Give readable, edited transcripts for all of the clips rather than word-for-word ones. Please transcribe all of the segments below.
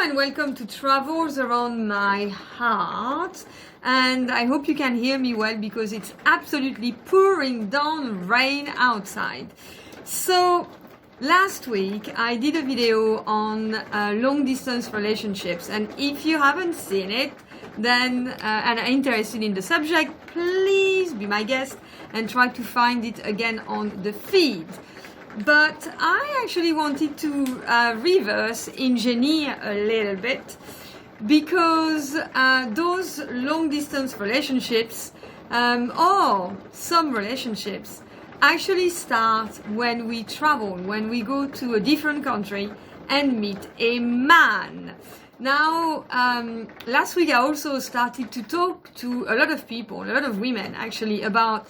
and welcome to Travels Around My Heart. And I hope you can hear me well because it's absolutely pouring down rain outside. So last week I did a video on long distance relationships, and if you haven't seen it then and are interested in the subject, please be my guest and try to find it again on the feed. But I actually wanted to reverse engineer a little bit, because those long distance relationships or some relationships actually start when we travel, when we go to a different country and meet a man. Now, last week I also started to talk to a lot of people, a lot of women actually, about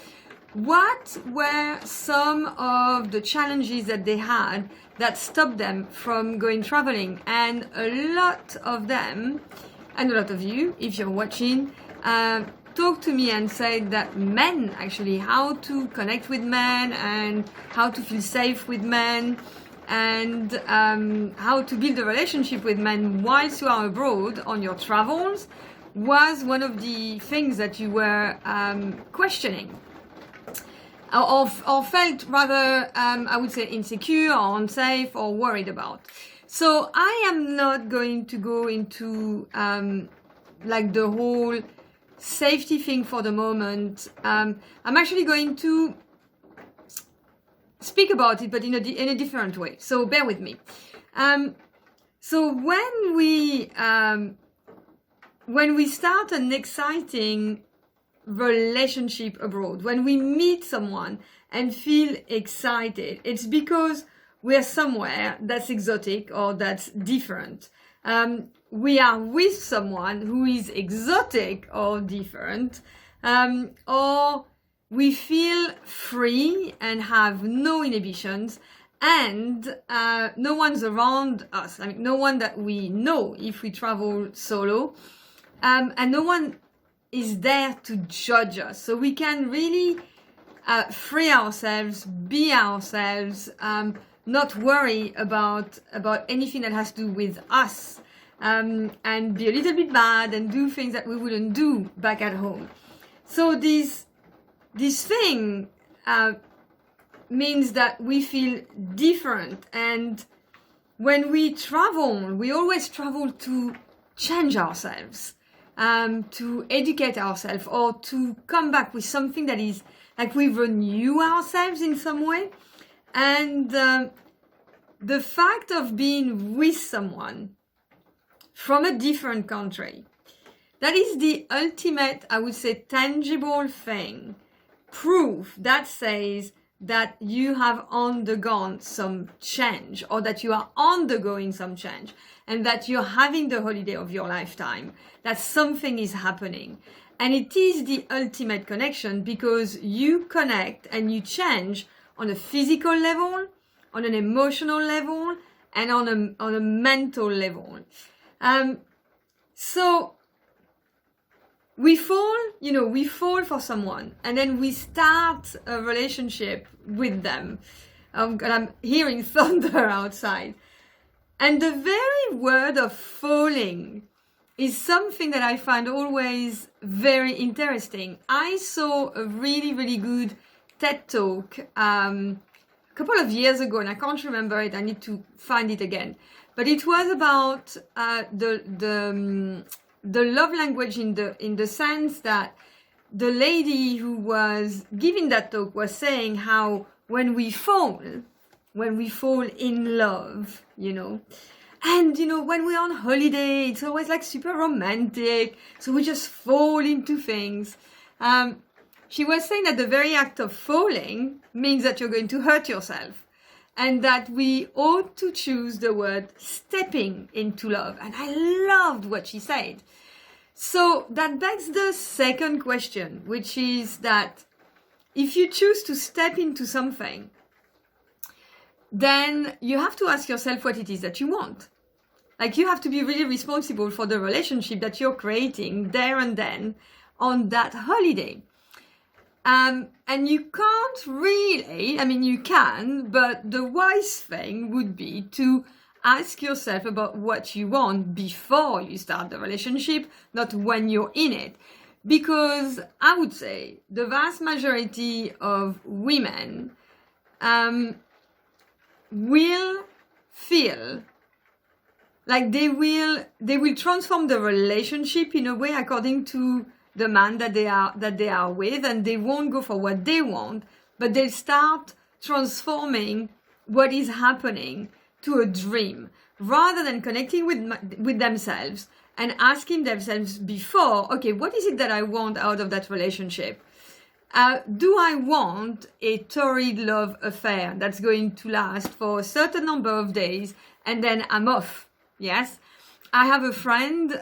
what were some of the challenges that they had that stopped them from going traveling. And a lot of them, and a lot of you, if you're watching, talked to me and said that men, actually, how to connect with men and how to feel safe with men and how to build a relationship with men whilst you are abroad on your travels was one of the things that you were questioning. Or felt rather, I would say, insecure or unsafe or worried about. So I am not going to go into like the whole safety thing for the moment. I'm actually going to speak about it, but in a different way. So bear with me. So when we start an exciting relationship abroad, when we meet someone and feel excited, it's because we're somewhere that's exotic or that's different. We are with someone who is exotic or different, or we feel free and have no inhibitions, and no one's around us. I mean, no one that we know if we travel solo, and no one is there to judge us, so we can really free ourselves, be ourselves, not worry about anything that has to do with us, and be a little bit bad and do things that we wouldn't do back at home. So this thing means that we feel different, and when we travel, we always travel to change ourselves. To educate ourselves, or to come back with something that is like we renew ourselves in some way. And the fact of being with someone from a different country, that is the ultimate, I would say, tangible thing, proof that says that you have undergone some change, or that you are undergoing some change, and that you're having the holiday of your lifetime, that something is happening. And it is the ultimate connection, because you connect and you change on a physical level, on an emotional level, and on a mental level. So we fall for someone, and then we start a relationship with them. And I'm hearing thunder outside. And the very word of falling is something that I find always very interesting. I saw a really, really good TED Talk a couple of years ago, and I can't remember it. I need to find it again. But it was about the love language in the sense that the lady who was giving that talk was saying how when we fall in love, and when we're on holiday, it's always like super romantic, so we just fall into things. She was saying that the very act of falling means that you're going to hurt yourself, and that we ought to choose the word stepping into love. And I loved what she said. So that begs the second question, which is that if you choose to step into something, then you have to ask yourself what it is that you want. Like, you have to be really responsible for the relationship that you're creating there and then on that holiday. And you can't really, I mean, you can, but the wise thing would be to ask yourself about what you want before you start the relationship, not when you're in it. Because I would say the vast majority of women will feel like they will transform the relationship in a way according to the man that they are with, and they won't go for what they want, but they'll start transforming what is happening to a dream rather than connecting with themselves and asking themselves before, okay, what is it that I want out of that relationship? Do I want a torrid love affair that's going to last for a certain number of days and then I'm off? Yes. I have a friend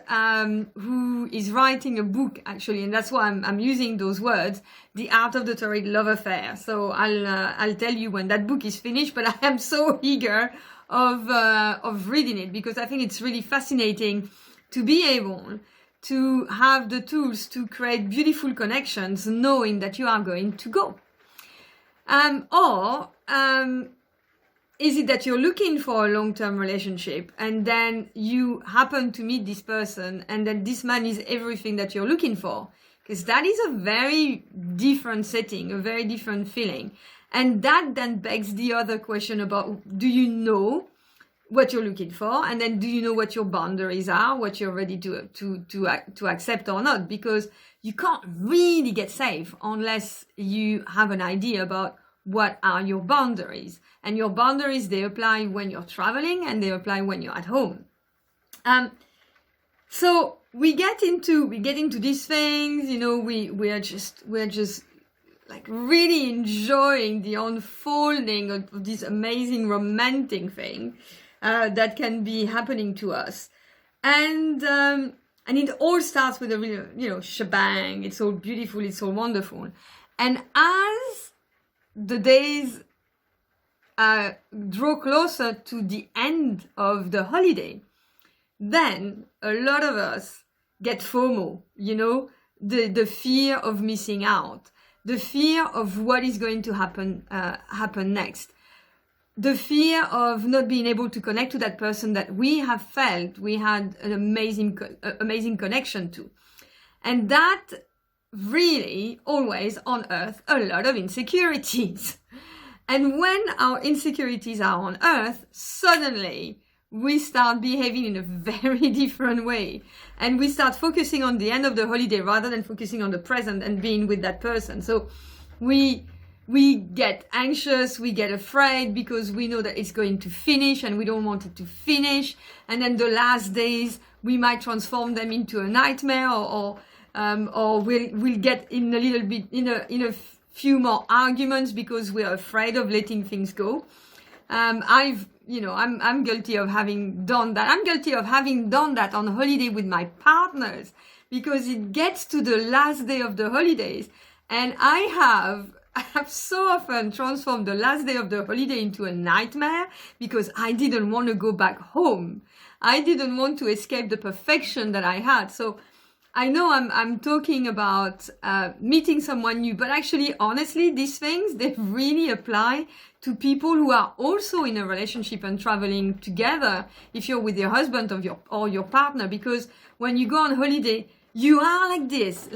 who is writing a book, actually, and that's why I'm using those words, The Art of the Torrid Love Affair. So I'll tell you when that book is finished, but I am so eager of reading it because I think it's really fascinating to be able to have the tools to create beautiful connections knowing that you are going to go. Or is it that you're looking for a long-term relationship and then you happen to meet this person and then this man is everything that you're looking for? Because that is a very different setting, a very different feeling. And that then begs the other question about, do you know what you're looking for? And then do you know what your boundaries are, what you're ready to accept or not? Because you can't really get safe unless you have an idea about what are your boundaries. And your boundaries, they apply when you're traveling and they apply when you're at home. So we get into these things, you know, we're just like really enjoying the unfolding of this amazing romantic thing that can be happening to us. And it all starts with a real, you know, shebang. It's all beautiful, it's all wonderful. And as the days draw closer to the end of the holiday, then a lot of us get FOMO, you know, the fear of missing out, the fear of what is going to happen next, the fear of not being able to connect to that person that we have felt we had an amazing connection to. And that really always unearths a lot of insecurities. And when our insecurities are unearthed, suddenly we start behaving in a very different way. And we start focusing on the end of the holiday rather than focusing on the present and being with that person. So we get anxious, we get afraid because we know that it's going to finish and we don't want it to finish. And then the last days, we might transform them into a nightmare or we'll get in a little bit, in a few more arguments because we're afraid of letting things go. I'm guilty of having done that. I'm guilty of having done that on holiday with my partners because it gets to the last day of the holidays. And I have so often transformed the last day of the holiday into a nightmare because I didn't want to go back home. I didn't want to escape the perfection that I had. So I know I'm talking about meeting someone new, but actually, honestly, these things, they really apply to people who are also in a relationship and traveling together, if you're with your husband or your partner, because when you go on holiday, you are like this,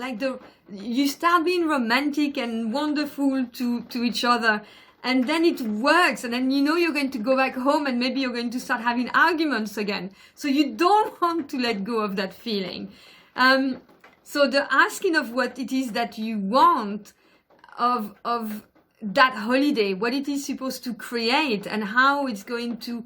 you start being romantic and wonderful to each other, and then it works, and then you know you're going to go back home and maybe you're going to start having arguments again. So you don't want to let go of that feeling. So the asking of what it is that you want of that holiday, what it is supposed to create and how it's going to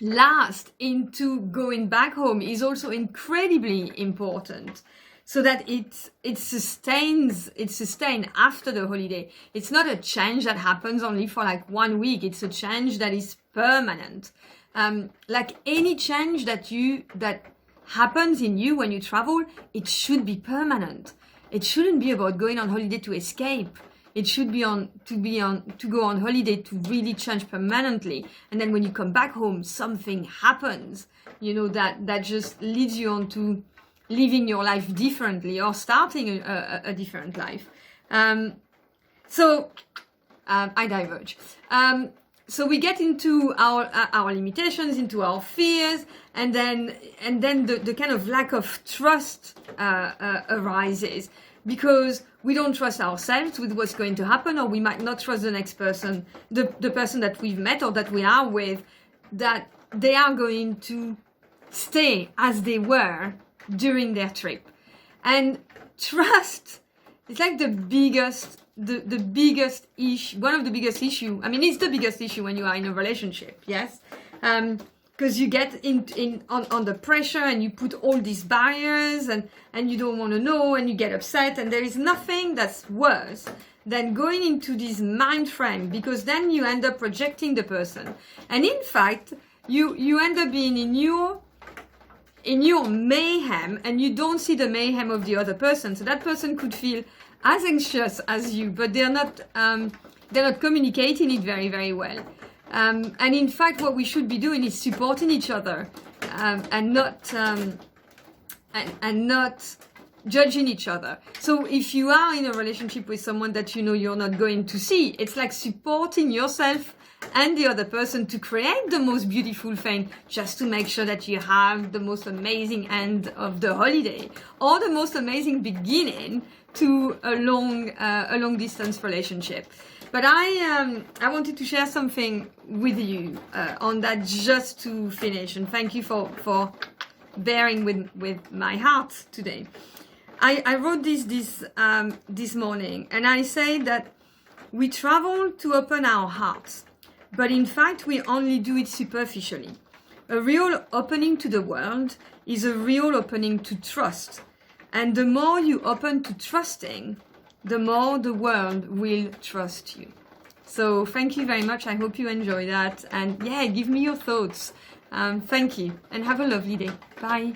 last into going back home is also incredibly important, so that it's sustained after the holiday. It's not a change that happens only for like 1 week. It's a change that is permanent. Like any change that happens in you when you travel, it should be permanent. It shouldn't be about going on holiday to escape. It should be to go on holiday to really change permanently. And then when you come back home, something happens, you know, that just leads you on to living your life differently or starting a different life. I diverge. so we get into our limitations, into our fears, and then the kind of lack of trust arises, because we don't trust ourselves with what's going to happen, or we might not trust the next person, the person that we've met or that we are with, that they are going to stay as they were during their trip. And trust is like the biggest issue, one of the biggest issue. I mean, it's the biggest issue when you are in a relationship, yes? Because you get on the pressure, and you put all these barriers, and you don't want to know, and you get upset, and there is nothing that's worse than going into this mind frame, because then you end up rejecting the person. And in fact, you end up being in your mayhem, and you don't see the mayhem of the other person. So that person could feel as anxious as you, but they're not communicating it very, very well. And in fact, what we should be doing is supporting each other, and not judging each other. So if you are in a relationship with someone that you know you're not going to see, it's like supporting yourself and the other person to create the most beautiful thing, just to make sure that you have the most amazing end of the holiday, or the most amazing beginning to a long distance relationship. But I wanted to share something with you on that, just to finish, and thank you for bearing with my heart today. I wrote this morning, and I say that we travel to open our hearts, but in fact we only do it superficially. A real opening to the world is a real opening to trust. And the more you open to trusting, the more the world will trust you. So thank you very much. I hope you enjoy that. And yeah, give me your thoughts. Thank you, and have a lovely day. Bye.